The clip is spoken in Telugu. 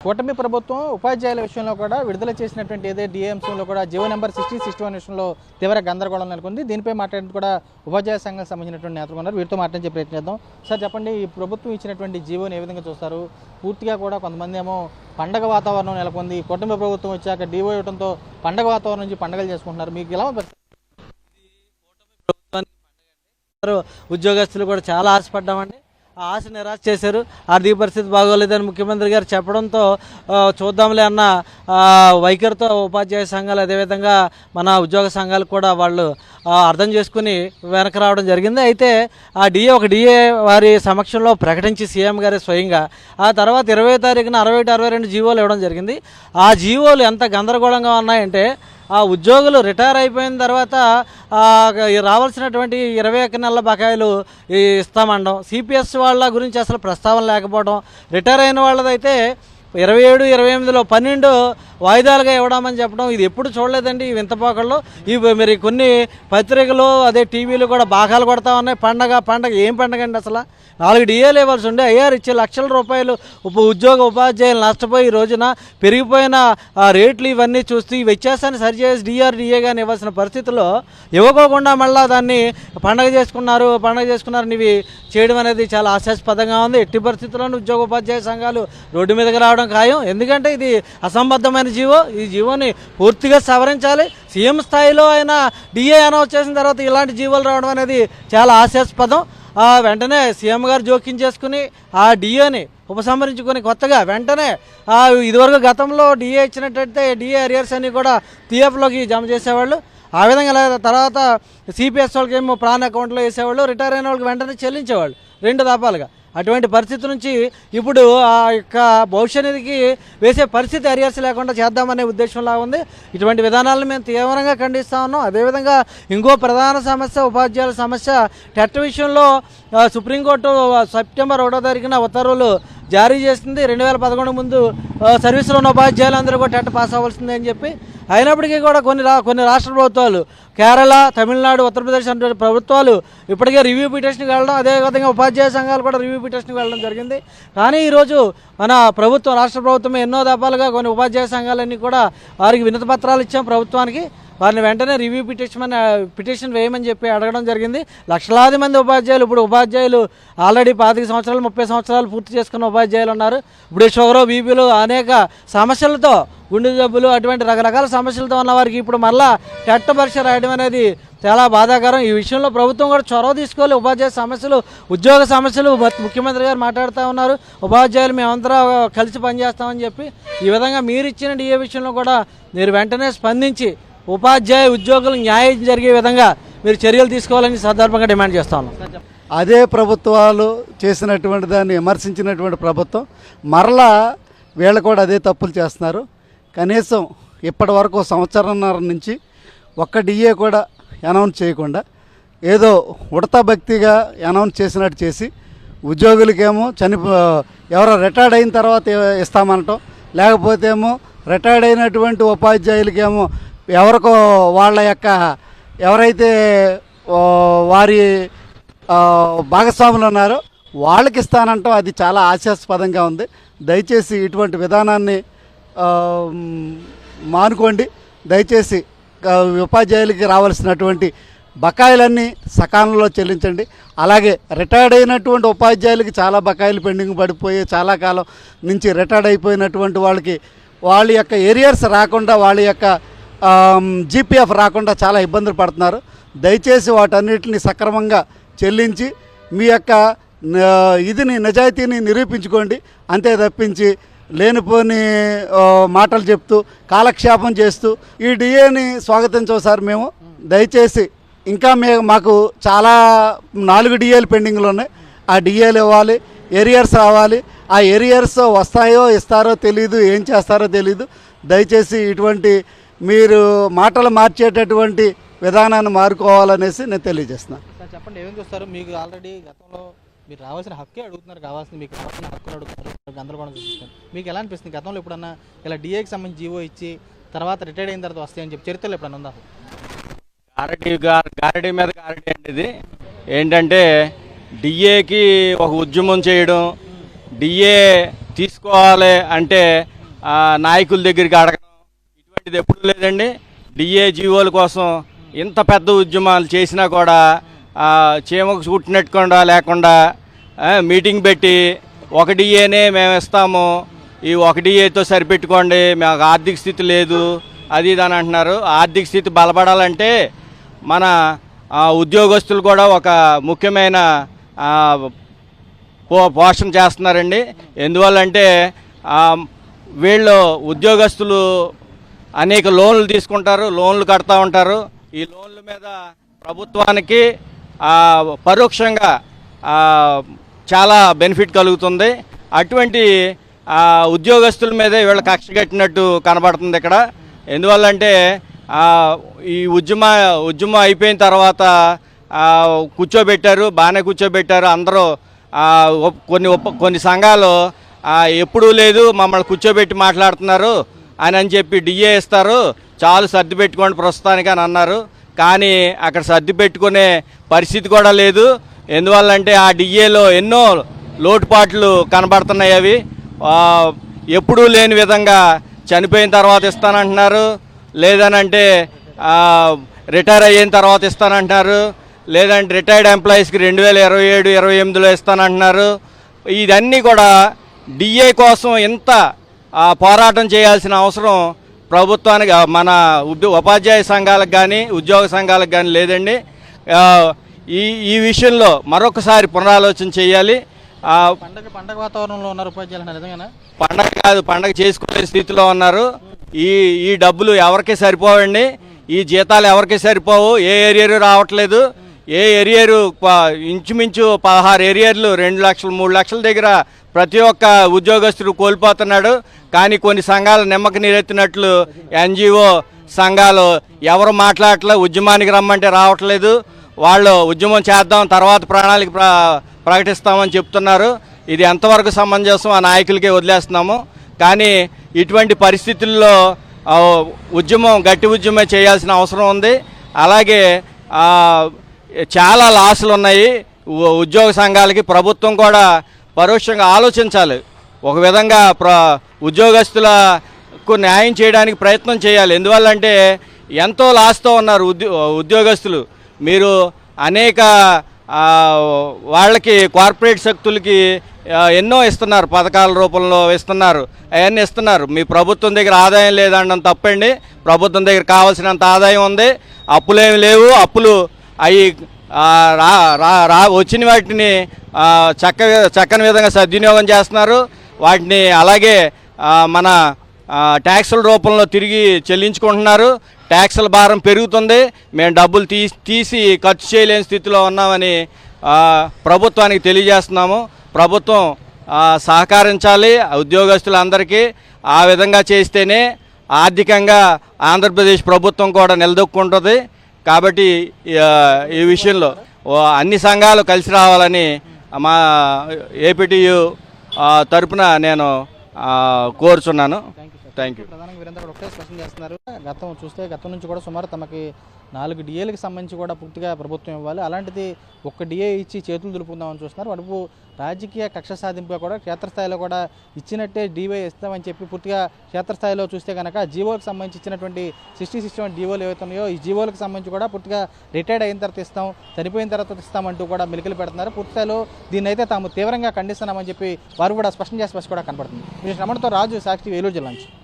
కూటమి ప్రభుత్వం ఉపాధ్యాయుల విషయంలో కూడా విడుదల చేసినటువంటి ఏదే డిఏ అంశంలో కూడా జీవో నెంబర్ 6061 విషయంలో తీవ్ర గందరగోళం నెలకొంది. దీనిపై మాట్లాడేందుకు కూడా ఉపాధ్యాయ సంఘానికి సంబంధించినటువంటి నేతలు ఉన్నారు. వీరితో మాట్లాడే ప్రయత్నం చేద్దాం. సార్ చెప్పండి, ఈ ప్రభుత్వం ఇచ్చినటువంటి జీవోని ఏ విధంగా చూస్తారు? పూర్తిగా కూడా కొంతమంది ఏమో పండగ వాతావరణం నెలకొంది. కూటమి ప్రభుత్వం వచ్చాక డివో ఇవ్వడంతో పండగ వాతావరణం నుంచి పండగలు చేసుకుంటున్నారు. మీకు ఎలా ఉద్యోగస్తులు కూడా చాలా ఆశపడ్డామండి. ఆ ఆశ నిరాశ చేశారు. ఆర్థిక పరిస్థితి బాగోలేదని ముఖ్యమంత్రి గారు చెప్పడంతో చూద్దాంలే అన్న వైఖరితో ఉపాధ్యాయ సంఘాలు అదేవిధంగా మన ఉద్యోగ సంఘాలు కూడా వాళ్ళు అర్థం చేసుకుని వెనక రావడం జరిగింది. అయితే ఆ డిఏ వారి సమక్షంలో ప్రకటించి సీఎం గారే స్వయంగా ఆ తర్వాత 20వ తారీఖున 61-62 జీవోలు ఇవ్వడం జరిగింది. ఆ జీవోలు ఎంత గందరగోళంగా ఉన్నాయంటే ఆ ఉద్యోగులు రిటైర్ అయిపోయిన తర్వాత రావాల్సినటువంటి 21 నెలల బకాయిలు ఇస్తామండం, సిపిఎస్ వాళ్ళ గురించి అసలు ప్రస్తావన లేకపోవడం, రిటైర్ అయిన వాళ్ళదైతే 27, 28లో 12 వాయిదాలుగా ఇవ్వడామని చెప్పడం ఇది ఎప్పుడు చూడలేదండి. ఈ వింతపోకల్లో ఇవి మరి కొన్ని పత్రికలు అదే టీవీలు కూడా బాగాలు కొడతా ఉన్నాయి. పండగ ఏం పండగ అండి? అసలు 4 డిఏలు ఇవ్వాల్సి ఉండే ఐఆర్ ఇచ్చే లక్షల రూపాయలు ఉపాధ్యాయులు నష్టపోయి ఈ రోజున పెరిగిపోయిన రేట్లు ఇవన్నీ చూస్తూ ఈ వ్యత్యాసాన్ని సరిచేసి డిఏ కానీ ఇవ్వాల్సిన పరిస్థితుల్లో ఇవ్వకోకుండా మళ్ళీ దాన్ని పండగ చేసుకున్నారని ఇవి చేయడం అనేది చాలా హాస్యాస్పదంగా ఉంది. ఎట్టి పరిస్థితుల్లోనూ ఉపాధ్యాయ సంఘాలు రోడ్డు మీదకి రావడం ఖాయం. ఎందుకంటే ఇది అసంబద్ధమైన జీవో. ఈ జీవోని పూర్తిగా సవరించాలి. సీఎం స్థాయిలో ఆయన డిఏ అనౌన్స్ చేసిన తర్వాత ఇలాంటి జీవోలు రావడం అనేది చాలా హాస్యాస్పదం. వెంటనే సీఎం గారు జోక్యం చేసుకుని ఆ డిఏని ఉపసంహరించుకొని కొత్తగా వెంటనే ఇదివరకు గతంలో డిఏ ఇచ్చినట్టయితే డిఏ అరియర్స్ అన్ని కూడా పిఎఫ్లోకి జమ చేసేవాళ్ళు. ఆ విధంగా తర్వాత సిపిఎస్ వాళ్ళకి ఏమో ప్రాన్ అకౌంట్లో వేసేవాళ్ళు, రిటైర్ అయిన వాళ్ళకి వెంటనే చెల్లించేవాళ్ళు 2 దఫాలుగా. అటువంటి పరిస్థితి నుంచి ఇప్పుడు ఆ యొక్క భవిష్యత్తుకి వేసే పరిస్థితి అరియర్స్ లేకుండా చేద్దామనే ఉద్దేశంలా ఉంది. ఇటువంటి విధానాలను మేము తీవ్రంగా ఖండిస్తూ ఉన్నాం. అదేవిధంగా ఇంకో ప్రధాన సమస్య ఉపాధ్యాయుల సమస్య. టెట్ విషయంలో సుప్రీంకోర్టు సెప్టెంబర్ 1వ తారీఖున ఉత్తర్వులు జారీ చేసింది. 2011 ముందు సర్వీసులో ఉన్న ఉపాధ్యాయులందరూ కూడా టెట్ పాస్ అవ్వాల్సిందే అని చెప్పి. అయినప్పటికీ కూడా కొన్ని రాష్ట్ర ప్రభుత్వాలు, కేరళ, తమిళనాడు, ఉత్తరప్రదేశ్ అనే ప్రభుత్వాలు ఇప్పటికే రివ్యూ పిటిషన్కి వెళ్ళడం, అదేవిధంగా ఉపాధ్యాయ సంఘాలు కూడా రివ్యూ పిటిషన్కి వెళ్ళడం జరిగింది. కానీ ఈరోజు మన రాష్ట్ర ప్రభుత్వం ఎన్నో దఫాలుగా కొన్ని ఉపాధ్యాయ సంఘాలన్నీ కూడా వారికి వినతి పత్రాలు ఇచ్చాం ప్రభుత్వానికి. వారిని వెంటనే రివ్యూ పిటిషన్ వేయమని చెప్పి అడగడం జరిగింది. లక్షలాది మంది ఉపాధ్యాయులు ఆల్రెడీ 25 సంవత్సరాలు 30 సంవత్సరాలు పూర్తి చేసుకున్న ఉపాధ్యాయులు ఉన్నారు. ఇప్పుడు షుగరు, బీపీలు అనేక సమస్యలతో, గుండె జబ్బులు అటువంటి రకరకాల సమస్యలతో ఉన్న వారికి ఇప్పుడు మళ్ళా టెట్ పరీక్ష రాయడం అనేది చాలా బాధాకరం. ఈ విషయంలో ప్రభుత్వం కూడా చొరవ తీసుకోవాలి. ఉపాధ్యాయ సమస్యలు, ఉద్యోగ సమస్యలు ముఖ్యమంత్రి గారు మాట్లాడుతూ ఉన్నారు. ఉపాధ్యాయులు మేమంతా కలిసి పనిచేస్తామని చెప్పి ఈ విధంగా మీరు ఇచ్చిన డిఏ విషయంలో కూడా మీరు వెంటనే స్పందించి ఉపాధ్యాయ ఉద్యోగులు న్యాయం జరిగే విధంగా మీరు చర్యలు తీసుకోవాలని సందర్భంగా డిమాండ్ చేస్తాను. అదే ప్రభుత్వాలు చేసినటువంటి దాన్ని విమర్శించినటువంటి ప్రభుత్వం మరలా వీళ్ళు కూడా అదే తప్పులు చేస్తున్నారు. కనీసం ఇప్పటి వరకు సంవత్సరంన్నర నుంచి ఒక్క డిఏ కూడా అనౌన్స్ చేయకుండా ఏదో ఉడతా భక్తిగా అనౌన్స్ చేసినట్టు చేసి ఉద్యోగులకేమో ఎవరో రిటైర్డ్ అయిన తర్వాత ఇస్తామనటం, లేకపోతే ఏమో రిటైర్డ్ అయినటువంటి ఉపాధ్యాయులకేమో ఎవరికో వాళ్ళ యొక్క ఎవరైతే వారి భాగస్వాములు ఉన్నారో వాళ్ళకి ఇస్తానంటాం. అది చాలా హాస్యాస్పదంగా ఉంది. దయచేసి ఇటువంటి విధానాన్ని మానుకోండి. దయచేసి ఉపాధ్యాయులకి రావాల్సినటువంటి బకాయిలన్నీ సకాలంలో చెల్లించండి. అలాగే రిటైర్డ్ అయినటువంటి ఉపాధ్యాయులకి చాలా బకాయిలు పెండింగ్ పడిపోయి చాలా కాలం నుంచి రిటైర్డ్ అయిపోయినటువంటి వాళ్ళ యొక్క ఏరియర్స్ రాకుండా, వాళ్ళ యొక్క జీపీఎఫ్ రాకుండా చాలా ఇబ్బందులు పడుతున్నారు. దయచేసి వాటన్నిటిని సక్రమంగా చెల్లించి మీ యొక్క నిజాయితీని నిరూపించుకోండి. అంతే తప్పించి లేనిపోని మాటలు చెప్తూ కాలక్షేపం చేస్తూ ఈ డిఏని స్వాగతించవు సార్. మేము దయచేసి ఇంకా మాకు చాలా 4 డిఏలు పెండింగ్లు ఉన్నాయి. ఆ డిఏలు ఇవ్వాలి, ఏరియర్స్ రావాలి. ఆ ఏరియర్స్ వస్తాయో ఇస్తారో తెలీదు, ఏం చేస్తారో తెలీదు. దయచేసి ఇటువంటి మీరు మాటలు మార్చేటటువంటి విధానాన్ని మారుకోవాలనేసి నేను తెలియజేస్తున్నాను. సార్ చెప్పండి, ఏమేమి చూస్తారు? మీకు ఆల్రెడీ గతంలో మీరు రావాల్సిన హక్కే అడుగుతున్నారు, మీకు రావాల్సిన హక్కులు అడుగుతున్నారు, గందరగోళం చూపిస్తారు. మీకు ఎలా అనిపిస్తుంది? గతంలో ఎప్పుడన్నా ఇలా డిఏకి సంబంధించి జీవో ఇచ్చి తర్వాత రిటైర్డ్ అయిన తర్వాత వస్తాయని చెప్పి చరిత్రలో ఎప్పుడన్నా ఉందా? గారడీ మీద గారడీ అండి. ఇది ఏంటంటే డిఏకి ఒక ఉద్యమం చేయడం, డిఏ తీసుకోవాలి అంటే నాయకుల దగ్గరికి అడగడం ఇటువంటిది ఎప్పుడు లేదండి. డిఏ జీవోల కోసం ఇంత పెద్ద ఉద్యమాలు చేసినా కూడా చీమకు చుట్టినట్టుకుండా లేకుండా మీటింగ్ పెట్టి ఒక డిఏనే మేము ఇస్తాము, ఈ ఒక డిఏతో సరిపెట్టుకోండి, మాకు ఆర్థిక స్థితి లేదు అది ఇది అని అంటున్నారు. ఆర్థిక స్థితి బలపడాలంటే మన ఉద్యోగస్తులు కూడా ఒక ముఖ్యమైన పోషణ చేస్తున్నారండి. ఎందువల్లంటే వీళ్ళు ఉద్యోగస్తులు అనేక లోన్లు తీసుకుంటారు, లోన్లు కడతా ఉంటారు. ఈ లోన్ల మీద ప్రభుత్వానికి పరోక్షంగా చాలా బెనిఫిట్ కలుగుతుంది. అటువంటి ఉద్యోగస్తుల మీదే వీళ్ళ కక్ష కట్టినట్టు కనబడుతుంది ఇక్కడ. ఎందువల్లంటే ఈ ఉద్యమం అయిపోయిన తర్వాత కూర్చోబెట్టారు, బాగానే కూర్చోబెట్టారు. అందరూ కొన్ని సంఘాలు ఎప్పుడూ లేదు మమ్మల్ని కూర్చోబెట్టి మాట్లాడుతున్నారు అని చెప్పి డిఏ ఇస్తారు, చాలు సర్ది పెట్టుకోండి ప్రస్తుతానికి అని అన్నారు. కానీ అక్కడ సర్ది పెట్టుకునే పరిస్థితి కూడా లేదు. ఎందువల్లంటే ఆ డిఏలో ఎన్నో లోటుపాట్లు కనబడుతున్నాయి. అవి ఎప్పుడూ లేని విధంగా చనిపోయిన తర్వాత ఇస్తానంటున్నారు, లేదనంటే రిటైర్ అయిన తర్వాత ఇస్తానంటున్నారు, లేదంటే రిటైర్డ్ ఎంప్లాయీస్కి 2027-28లో ఇస్తానంటున్నారు. ఇదన్నీ కూడా డిఏ కోసం ఇంత పోరాటం చేయాల్సిన అవసరం ప్రభుత్వానికి, మన ఉపాధ్యాయ సంఘాలకు కానీ ఉద్యోగ సంఘాలకు కానీ లేదండి. ఈ విషయంలో మరొకసారి పునరాలోచన చేయాలి. పండగ వాతావరణంలో ఉన్నారు ఉపాధ్యాయులు నిజంగానే. పండగ కాదు, పండగ చేసుకునే స్థితిలో ఉన్నారు. ఈ డబ్బులు ఎవరికి సరిపోవండి, ఈ జీతాలు ఎవరికి సరిపోవు. ఏ ఏరియారు రావట్లేదు. ఏ ఏరియారు ఇంచుమించు 16 ఏరియాలు 2 లక్షలు 3 లక్షల దగ్గర ప్రతి ఒక్క ఉద్యోగస్తుడు కోల్పోతున్నాడు. కానీ కొన్ని సంఘాలు నిమ్మకి నీరెత్తినట్లు ఎన్జిఓ సంఘాలు ఎవరు మాట్లాడట్లే, ఉద్యమానికి రమ్మంటే రావట్లేదు. వాళ్ళు ఉద్యమం చేద్దాం తర్వాత ప్రణాళిక ప్రకటిస్తామని చెప్తున్నారు. ఇది ఎంతవరకు సమంజసం ఆ నాయకులకే వదిలేస్తున్నాము. కానీ ఇటువంటి పరిస్థితుల్లో గట్టి ఉద్యమం చేయాల్సిన అవసరం ఉంది. అలాగే చాలా లాసులు ఉన్నాయి ఉద్యోగ సంఘాలకి. ప్రభుత్వం కూడా పరోక్షంగా ఆలోచించాలి. ఒక విధంగా ఉద్యోగస్తులకు న్యాయం చేయడానికి ప్రయత్నం చేయాలి. ఎందువల్లంటే ఎంతో లాస్తో ఉన్నారు ఉద్యోగస్తులు. మీరు అనేక వాళ్ళకి కార్పొరేట్ శక్తులకి ఎన్నో ఇస్తున్నారు, పథకాల రూపంలో ఇస్తున్నారు, అవన్నీ ఇస్తున్నారు. మీ ప్రభుత్వం దగ్గర ఆదాయం లేదనడం తప్పండి. ప్రభుత్వం దగ్గర కావాల్సినంత ఆదాయం ఉంది, అప్పులేమి లేవు. అప్పులు అవి వచ్చిన వాటిని చక్కని విధంగా సద్వినియోగం చేస్తున్నారు. వాటిని అలాగే మన ట్యాక్సుల రూపంలో తిరిగి చెల్లించుకుంటున్నారు. ట్యాక్సుల భారం పెరుగుతుంది. మేము డబ్బులు తీసి ఖర్చు చేయలేని స్థితిలో ఉన్నామని ప్రభుత్వానికి తెలియజేస్తున్నాము. ప్రభుత్వం సహకరించాలి ఉద్యోగస్తులందరికీ. ఆ విధంగా చేస్తేనే ఆర్థికంగా ఆంధ్రప్రదేశ్ ప్రభుత్వం కూడా నిలదొక్కుంటుంది. కాబట్టి ఈ విషయంలో అన్ని సంఘాలు కలిసి రావాలని మా ఏపీటీయు తరపున నేను కోరుచున్నాను. Thank you. ప్రధానంగా వీరంతా కూడా ఒకటే స్పష్టం చేస్తున్నారు. గతం నుంచి కూడా సుమారు తమకి 4 డిఏలకు సంబంధించి కూడా పూర్తిగా ప్రభుత్వం ఇవ్వాలి. అలాంటిది ఒక్క డిఏ ఇచ్చి చేతులు దులుపుకుందామని చూస్తున్నారు. అడుపు రాజకీయ కక్ష సాధింపుగా కూడా క్షేత్రస్థాయిలో కూడా ఇచ్చినట్టే డివై ఇస్తామని చెప్పి పూర్తిగా క్షేత్రస్థాయిలో చూస్తే కనుక జీవోలకు సంబంధించి ఇచ్చినటువంటి 60-61 జీవోలు ఏవైతే ఉన్నాయో ఈ జీవోలకు సంబంధించి కూడా పూర్తిగా రిటైర్డ్ అయిన తర్వాత ఇస్తాం, చనిపోయిన తర్వాత ఇస్తామంటూ కూడా మెలికలు పెడుతున్నారు. పూర్తిస్థాయిలో దీన్ని అయితే తాము తీవ్రంగా ఖండిస్తున్నామని చెప్పి వారు కూడా స్పష్టం చేసి కూడా కనపడుతుంది. రమణతో రాజు, సాక్షి, ఏలూరు జిల్లా నుంచి.